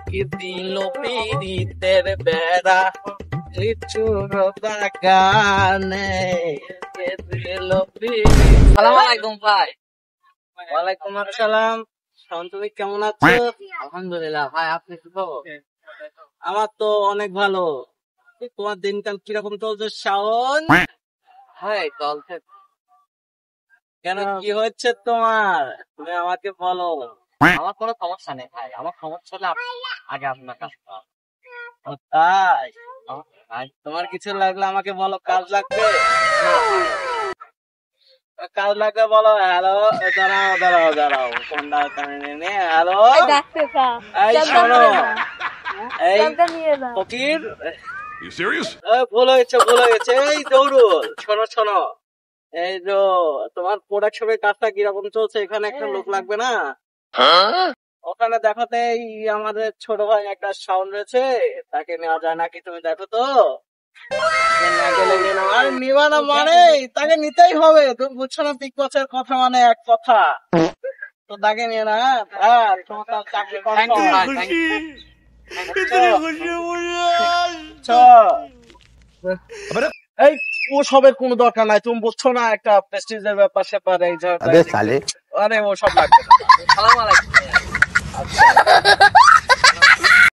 কি দিল পীড়িতের বেড়া লিচুর বাগানে কে দিল সালাম আলাইকুম ভাই। ওয়ালাইকুম আসসালাম। শাওন, তুমি কেমন আছো? আলহামদুলিল্লাহ ভাই, আপনি কি খবর? আমার তো অনেক ভালো। তোমার দিনকাল কিরকম চলছে শাওন? হ্যাঁ চলছে। কেন, কি হচ্ছে তোমার? তুমি আমাকে বলো। আমার কোনো সমস্যা নেই ভাই, আমার সমস্যা হলে আগে আপনার কাছে তাই তোমার কিছু লাগলে আমাকে বলো, কাজ লাগবে কাজ লাগবে বলো। হ্যালো, দাঁড়াও দাঁড়াও দাঁড়াও, ফোনটা হ্যালো, এই শোনো, এই ফকির, ভুল হয়েছে ভুল হয়েছে। এই দৌড়ুল, শোনো শোনো, এই যে তোমার প্রোডাকশনের কাজটা কিরকম চলছে? এখানে একটা লোক লাগবে না? ওখানে দেখাতে আমাদের ছোট ভাই একটা সাউন্ড রয়েছে, তাকে নেওয়া যায় নাকি তুমি দেখো তো। না গেলে আর নিবা না মানে তাকে নিতেই হবে, তুমি বুঝছো না? বিগ বসের কথা মানে এক কথা, তো তাকে নিয়ে না। তোমার চাকরি এই ও সবের কোনো দরকার নাই, তুমি বুঝছো না? একটা প্রেস্টিজের ব্যাপার স্যাপার, এই আরে ও সব লাগবে না। সালাম আলাইকুম। আচ্ছা